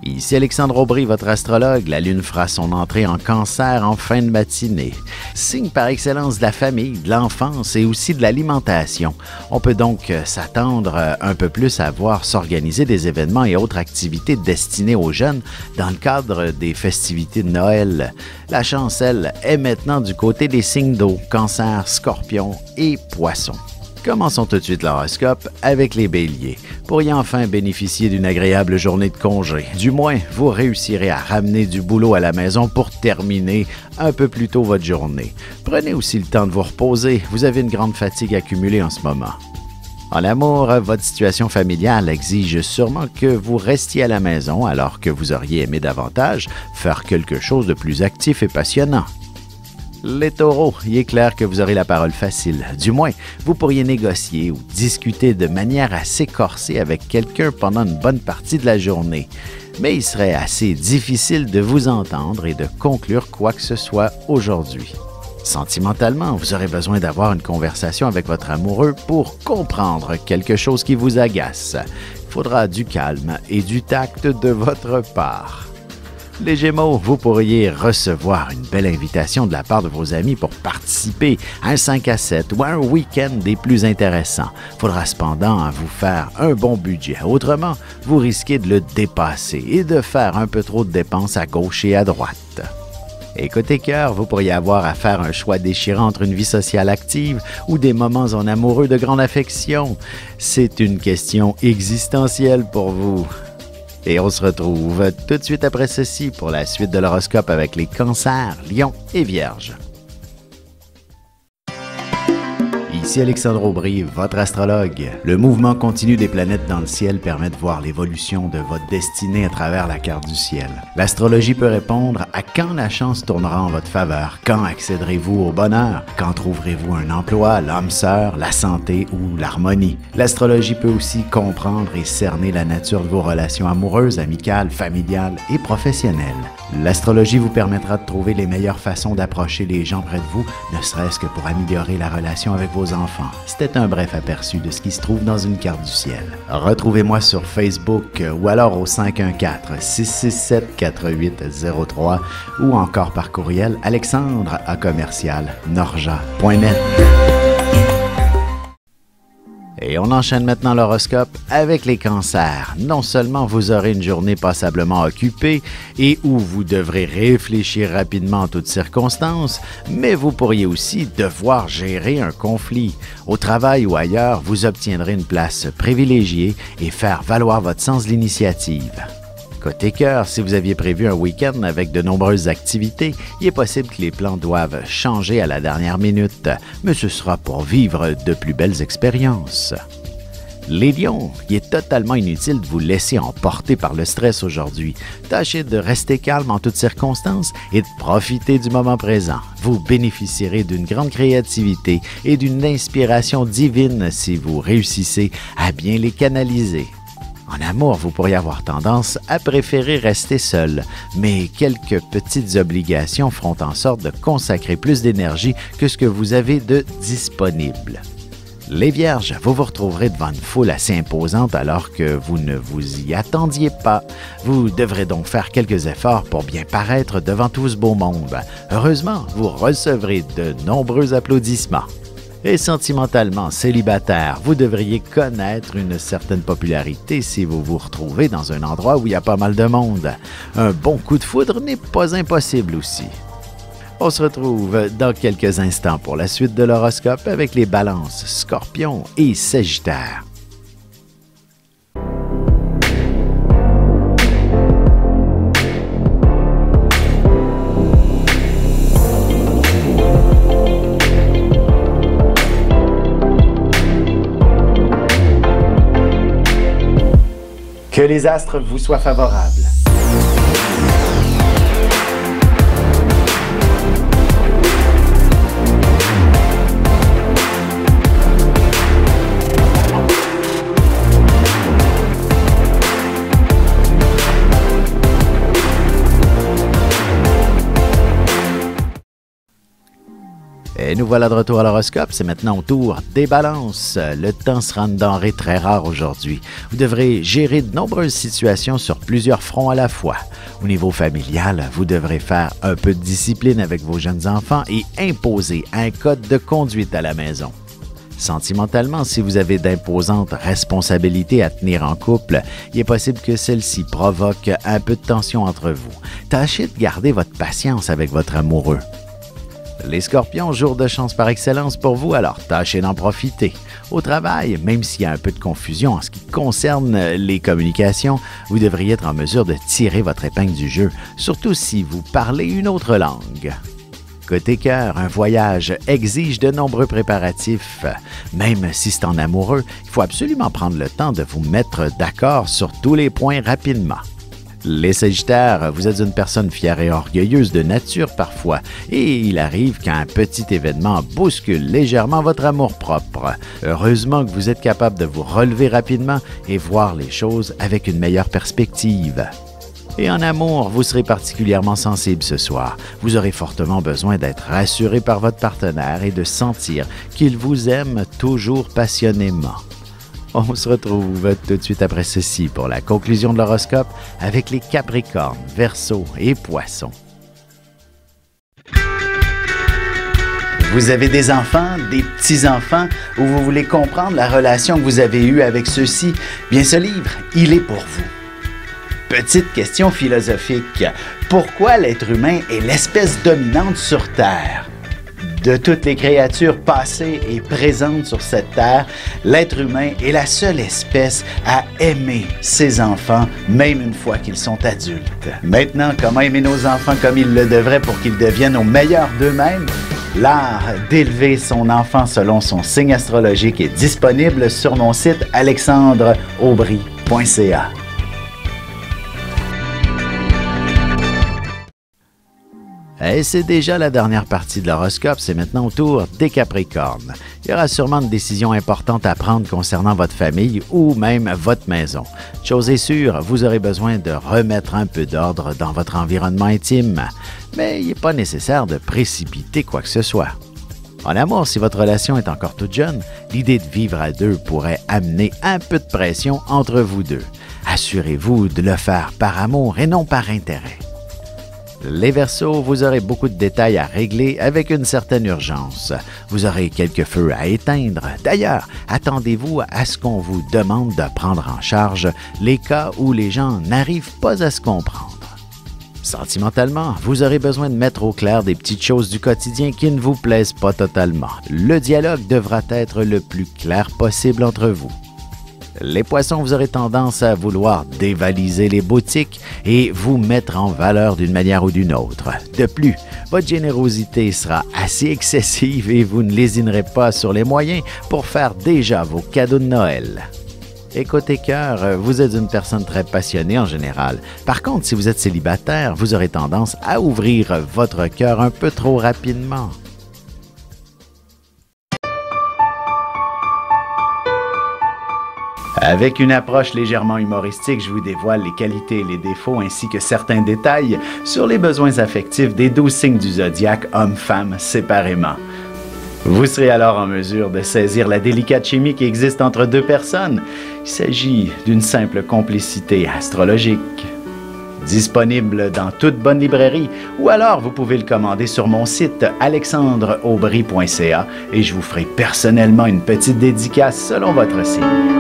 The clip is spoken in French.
Ici Alexandre Aubry, votre astrologue. La Lune fera son entrée en Cancer en fin de matinée. Signe par excellence de la famille, de l'enfance et aussi de l'alimentation. On peut donc s'attendre un peu plus à voir s'organiser des événements et autres activités destinées aux jeunes dans le cadre des festivités de Noël. La chance, elle, est maintenant du côté des signes d'eau, Cancer, Scorpion et Poissons. Commençons tout de suite l'horoscope avec les béliers. Pourriez enfin bénéficier d'une agréable journée de congé. Du moins, vous réussirez à ramener du boulot à la maison pour terminer un peu plus tôt votre journée. Prenez aussi le temps de vous reposer. Vous avez une grande fatigue accumulée en ce moment. En amour, votre situation familiale exige sûrement que vous restiez à la maison alors que vous auriez aimé davantage faire quelque chose de plus actif et passionnant. Les taureaux, il est clair que vous aurez la parole facile. Du moins, vous pourriez négocier ou discuter de manière assez corsée avec quelqu'un pendant une bonne partie de la journée. Mais il serait assez difficile de vous entendre et de conclure quoi que ce soit aujourd'hui. Sentimentalement, vous aurez besoin d'avoir une conversation avec votre amoureux pour comprendre quelque chose qui vous agace. Il faudra du calme et du tact de votre part. Les Gémeaux, vous pourriez recevoir une belle invitation de la part de vos amis pour participer à un 5 à 7 ou à un week-end des plus intéressants. Il faudra cependant vous faire un bon budget. Autrement, vous risquez de le dépasser et de faire un peu trop de dépenses à gauche et à droite. Et côté cœur, vous pourriez avoir à faire un choix déchirant entre une vie sociale active ou des moments en amoureux de grande affection. C'est une question existentielle pour vous. Et on se retrouve tout de suite après ceci pour la suite de l'horoscope avec les Cancers, Lions et Vierges. Ici Alexandre Aubry, votre astrologue. Le mouvement continu des planètes dans le ciel permet de voir l'évolution de votre destinée à travers la carte du ciel. L'astrologie peut répondre à quand la chance tournera en votre faveur, quand accéderez-vous au bonheur, quand trouverez-vous un emploi, l'âme sœur, la santé ou l'harmonie. L'astrologie peut aussi comprendre et cerner la nature de vos relations amoureuses, amicales, familiales et professionnelles. L'astrologie vous permettra de trouver les meilleures façons d'approcher les gens près de vous, ne serait-ce que pour améliorer la relation avec vos enfants. C'était un bref aperçu de ce qui se trouve dans une carte du ciel. Retrouvez-moi sur Facebook ou alors au 514-667-4803 ou encore par courriel alexandre@norja.net. Et on enchaîne maintenant l'horoscope avec les Cancers. Non seulement vous aurez une journée passablement occupée et où vous devrez réfléchir rapidement en toutes circonstances, mais vous pourriez aussi devoir gérer un conflit. Au travail ou ailleurs, vous obtiendrez une place privilégiée et faire valoir votre sens de l'initiative. Côté cœur, si vous aviez prévu un week-end avec de nombreuses activités, il est possible que les plans doivent changer à la dernière minute, mais ce sera pour vivre de plus belles expériences. Les Lions, il est totalement inutile de vous laisser emporter par le stress aujourd'hui. Tâchez de rester calme en toutes circonstances et de profiter du moment présent. Vous bénéficierez d'une grande créativité et d'une inspiration divine si vous réussissez à bien les canaliser. En amour, vous pourriez avoir tendance à préférer rester seul, mais quelques petites obligations feront en sorte de consacrer plus d'énergie que ce que vous avez de disponible. Les Vierges, vous vous retrouverez devant une foule assez imposante alors que vous ne vous y attendiez pas. Vous devrez donc faire quelques efforts pour bien paraître devant tout ce beau monde. Heureusement, vous recevrez de nombreux applaudissements. Et sentimentalement célibataire, vous devriez connaître une certaine popularité si vous vous retrouvez dans un endroit où il y a pas mal de monde. Un bon coup de foudre n'est pas impossible aussi. On se retrouve dans quelques instants pour la suite de l'horoscope avec les Balances, Scorpions et Sagittaires. Que les astres vous soient favorables. Et nous voilà de retour à l'horoscope. C'est maintenant au tour des balances. Le temps sera une denrée très rare aujourd'hui. Vous devrez gérer de nombreuses situations sur plusieurs fronts à la fois. Au niveau familial, vous devrez faire un peu de discipline avec vos jeunes enfants et imposer un code de conduite à la maison. Sentimentalement, si vous avez d'imposantes responsabilités à tenir en couple, il est possible que celle-ci provoque un peu de tension entre vous. Tâchez de garder votre patience avec votre amoureux. Les Scorpions, jour de chance par excellence pour vous, alors tâchez d'en profiter. Au travail, même s'il y a un peu de confusion en ce qui concerne les communications, vous devriez être en mesure de tirer votre épingle du jeu, surtout si vous parlez une autre langue. Côté cœur, un voyage exige de nombreux préparatifs. Même si c'est en amoureux, il faut absolument prendre le temps de vous mettre d'accord sur tous les points rapidement. Les Sagittaires, vous êtes une personne fière et orgueilleuse de nature parfois, et il arrive qu'un petit événement bouscule légèrement votre amour-propre. Heureusement que vous êtes capable de vous relever rapidement et voir les choses avec une meilleure perspective. Et en amour, vous serez particulièrement sensible ce soir. Vous aurez fortement besoin d'être rassuré par votre partenaire et de sentir qu'il vous aime toujours passionnément. On se retrouve tout de suite après ceci pour la conclusion de l'horoscope avec les Capricornes, Verseaux et Poissons. Vous avez des enfants, des petits-enfants, ou vous voulez comprendre la relation que vous avez eue avec ceux-ci? Bien, ce livre, il est pour vous. Petite question philosophique. Pourquoi l'être humain est l'espèce dominante sur Terre? De toutes les créatures passées et présentes sur cette terre, l'être humain est la seule espèce à aimer ses enfants, même une fois qu'ils sont adultes. Maintenant, comment aimer nos enfants comme ils le devraient pour qu'ils deviennent au meilleur d'eux-mêmes? L'art d'élever son enfant selon son signe astrologique est disponible sur mon site alexandreaubry.ca. Et c'est déjà la dernière partie de l'horoscope, c'est maintenant au tour des Capricornes. Il y aura sûrement une décision importante à prendre concernant votre famille ou même votre maison. Chose est sûre, vous aurez besoin de remettre un peu d'ordre dans votre environnement intime, mais il n'est pas nécessaire de précipiter quoi que ce soit. En amour, si votre relation est encore toute jeune, l'idée de vivre à deux pourrait amener un peu de pression entre vous deux. Assurez-vous de le faire par amour et non par intérêt. Les Verseaux, vous aurez beaucoup de détails à régler avec une certaine urgence. Vous aurez quelques feux à éteindre. D'ailleurs, attendez-vous à ce qu'on vous demande de prendre en charge les cas où les gens n'arrivent pas à se comprendre. Sentimentalement, vous aurez besoin de mettre au clair des petites choses du quotidien qui ne vous plaisent pas totalement. Le dialogue devra être le plus clair possible entre vous. Les Poissons, vous aurez tendance à vouloir dévaliser les boutiques et vous mettre en valeur d'une manière ou d'une autre. De plus, votre générosité sera assez excessive et vous ne lésinerez pas sur les moyens pour faire déjà vos cadeaux de Noël. Et côté cœur, vous êtes une personne très passionnée en général. Par contre, si vous êtes célibataire, vous aurez tendance à ouvrir votre cœur un peu trop rapidement. Avec une approche légèrement humoristique, je vous dévoile les qualités et les défauts ainsi que certains détails sur les besoins affectifs des 12 signes du zodiaque, hommes-femmes, séparément. Vous serez alors en mesure de saisir la délicate chimie qui existe entre deux personnes. Il s'agit d'une simple complicité astrologique. Disponible dans toute bonne librairie ou alors vous pouvez le commander sur mon site alexandreaubry.ca et je vous ferai personnellement une petite dédicace selon votre signe.